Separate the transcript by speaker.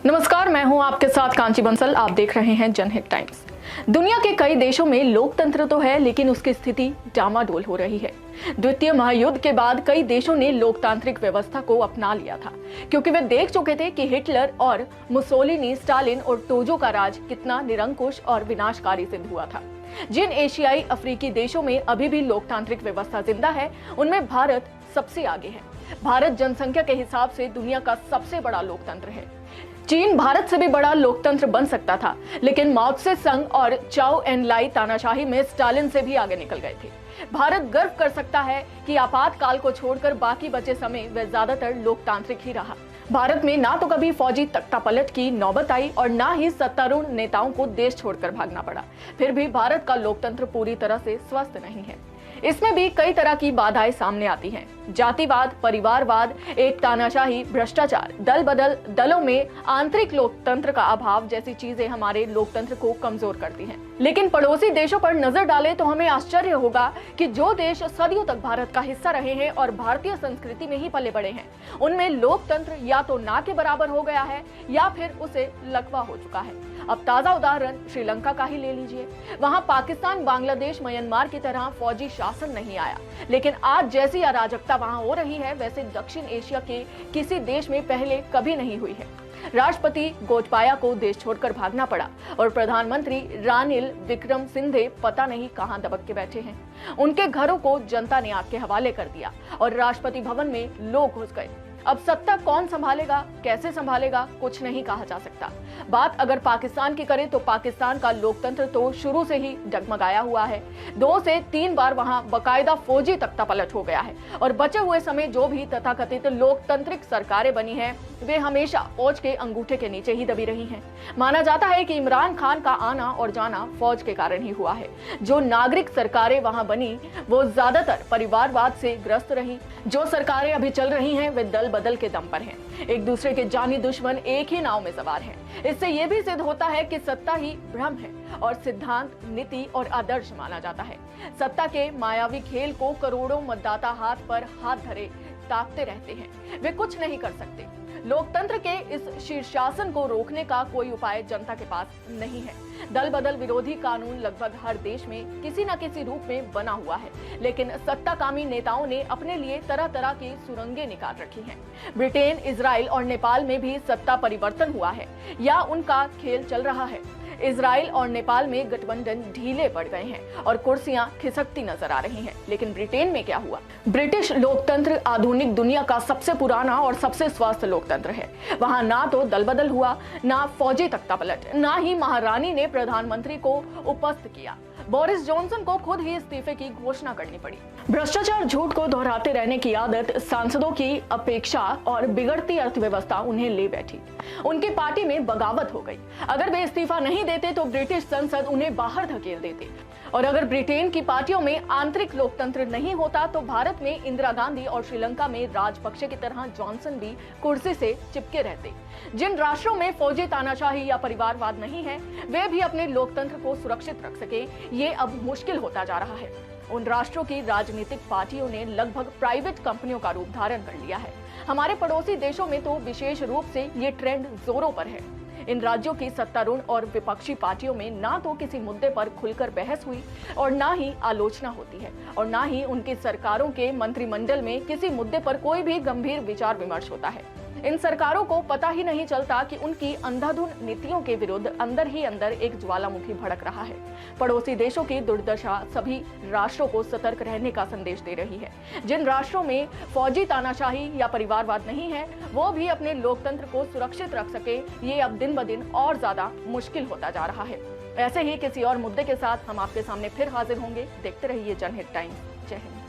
Speaker 1: नमस्कार, मैं हूं आपके साथ कांची बंसल। आप देख रहे हैं जनहित टाइम्स। दुनिया के कई देशों में लोकतंत्र तो है, लेकिन उसकी स्थिति डामाडोल हो रही है। द्वितीय महायुद्ध के बाद कई देशों ने लोकतांत्रिक व्यवस्था को अपना लिया था, क्योंकि वे देख चुके थे कि हिटलर और मुसोलिनी, स्टालिन और टोजो का राज कितना निरंकुश और विनाशकारी सिद्ध हुआ था। जिन एशियाई अफ्रीकी देशों में अभी भी लोकतांत्रिक व्यवस्था जिंदा है, उनमें भारत सबसे आगे है। भारत जनसंख्या के हिसाब से दुनिया का सबसे बड़ा लोकतंत्र है। चीन भारत से भी बड़ा लोकतंत्र बन सकता था, लेकिन माओ त्से संग और चाओ एन लाई तानाशाही में स्टालिन से भी आगे निकल गए थे। भारत गर्व कर सकता है कि आपातकाल को छोड़कर बाकी बचे समय वह ज्यादातर लोकतांत्रिक ही रहा। भारत में ना तो कभी फौजी तख्तापलट की नौबत आई और ना ही सत्तारूढ़ नेताओं को देश छोड़कर भागना पड़ा। फिर भी भारत का लोकतंत्र पूरी तरह से स्वस्थ नहीं है। इसमें भी कई तरह की बाधाएं सामने आती हैं। जातिवाद, परिवारवाद, एक तानाशाही, भ्रष्टाचार, दल बदल, दलों में आंतरिक लोकतंत्र का अभाव जैसी चीजें हमारे लोकतंत्र को कमजोर करती हैं। लेकिन पड़ोसी देशों पर नजर डालें तो हमें आश्चर्य होगा कि जो देश सदियों तक भारत का हिस्सा रहे हैं और भारतीय संस्कृति में ही पले बड़े हैं, उनमें लोकतंत्र या तो ना के बराबर हो गया है या फिर उसे लकवा हो चुका है। अब ताजा उदाहरण श्रीलंका का ही ले लीजिए। वहां पाकिस्तान, बांग्लादेश, म्यांमार की तरह फौजी शासन नहीं आया, लेकिन आज जैसी अराजकता वहां हो रही है, वैसे दक्षिण एशिया के किसी देश में पहले कभी नहीं हुई है। राष्ट्रपति गोटबाया को देश छोड़कर भागना पड़ा और प्रधानमंत्री रानिल विक्रमसिंघे पता नहीं कहां दबक के बैठे हैं। उनके घरों को जनता ने आग के हवाले कर दिया और राष्ट्रपति भवन में लोग घुस गए। अब सत्ता कौन संभालेगा, कैसे संभालेगा, कुछ नहीं कहा जा सकता। बात अगर पाकिस्तान की करें तो पाकिस्तान का लोकतंत्र तो शुरू से ही डगमगाया हुआ है। 2 से 3 बार वहां बकायदा फौजी तख्तापलट हो गया है और बचे हुए समय जो भी तथाकथित लोकतांत्रिक सरकारें बनी हैं, वे हमेशा फौज के अंगूठे के नीचे ही दबी रही हैं। माना जाता है कि इमरान खान का आना और जाना फौज के कारण ही हुआ है। जो नागरिक सरकारें वहां बनी वो ज्यादातर परिवारवाद से ग्रस्त रही। जो सरकारें अभी चल रही हैं वे दल बदल के दम पर हैं। एक दूसरे के जानी दुश्मन एक ही नाव में सवार हैं। इससे यह भी सिद्ध होता है कि सत्ता ही भ्रम है और सिद्धांत, नीति और आदर्श माना जाता है। सत्ता के मायावी खेल को करोड़ों मतदाता हाथ पर हाथ धरे ताकते रहते हैं, वे कुछ नहीं कर सकते। लोकतंत्र के इस शीर्षासन को रोकने का कोई उपाय जनता के पास नहीं है। दल बदल विरोधी कानून लगभग हर देश में किसी न किसी रूप में बना हुआ है, लेकिन सत्ताकामी नेताओं ने अपने लिए तरह तरह की सुरंगें निकाल रखी हैं। ब्रिटेन, इजराइल और नेपाल में भी सत्ता परिवर्तन हुआ है या उनका खेल चल रहा है। इजराइल और नेपाल में गठबंधन ढीले पड़ गए हैं और कुर्सियां खिसकती नजर आ रही हैं। लेकिन ब्रिटेन में क्या हुआ? ब्रिटिश लोकतंत्र आधुनिक दुनिया का सबसे पुराना और सबसे स्वस्थ लोकतंत्र है। वहां ना तो दल बदल हुआ, ना फौजी तख्तापलट, ना ही महारानी ने प्रधानमंत्री को उपस्थित किया। बोरिस जॉनसन को खुद ही इस्तीफे की घोषणा करनी पड़ी। भ्रष्टाचार, झूठ को दोहराते रहने की आदत, सांसदों की अपेक्षा और बिगड़ती अर्थव्यवस्था उन्हें ले बैठी। उनकी पार्टी में बगावत हो गई। अगर वे इस्तीफा नहीं देते तो ब्रिटिश संसद उन्हें बाहर धकेल देते। और अगर ब्रिटेन की पार्टियों में आंतरिक लोकतंत्र नहीं होता तो भारत में इंदिरा गांधी और श्रीलंका में राजपक्षे की तरह जॉनसन भी कुर्सी से चिपके रहते। जिन राष्ट्रों में फौजी तानाशाही या परिवारवाद नहीं है, वे भी अपने लोकतंत्र को सुरक्षित रख सके, ये अब मुश्किल होता जा रहा है। उन राष्ट्रों की राजनीतिक पार्टियों ने लगभग प्राइवेट कंपनियों का रूप धारण कर लिया है। हमारे पड़ोसी देशों में तो विशेष रूप से ये ट्रेंड जोरों पर है। इन राज्यों की सत्तारूढ़ और विपक्षी पार्टियों में ना तो किसी मुद्दे पर खुलकर बहस हुई और ना ही आलोचना होती है और ना ही उनकी सरकारों के मंत्रिमंडल में किसी मुद्दे पर कोई भी गंभीर विचार विमर्श होता है। इन सरकारों को पता ही नहीं चलता कि उनकी अंधाधुन नीतियों के विरुद्ध अंदर ही अंदर एक ज्वालामुखी भड़क रहा है। पड़ोसी देशों की दुर्दशा सभी राष्ट्रों को सतर्क रहने का संदेश दे रही है। जिन राष्ट्रों में फौजी तानाशाही या परिवारवाद नहीं है, वो भी अपने लोकतंत्र को सुरक्षित रख सके, ये अब दिन ब दिन और ज्यादा मुश्किल होता जा रहा है। ऐसे ही किसी और मुद्दे के साथ हम आपके सामने फिर हाजिर होंगे। देखते रहिए जनहित टाइम्स। जय हिंद।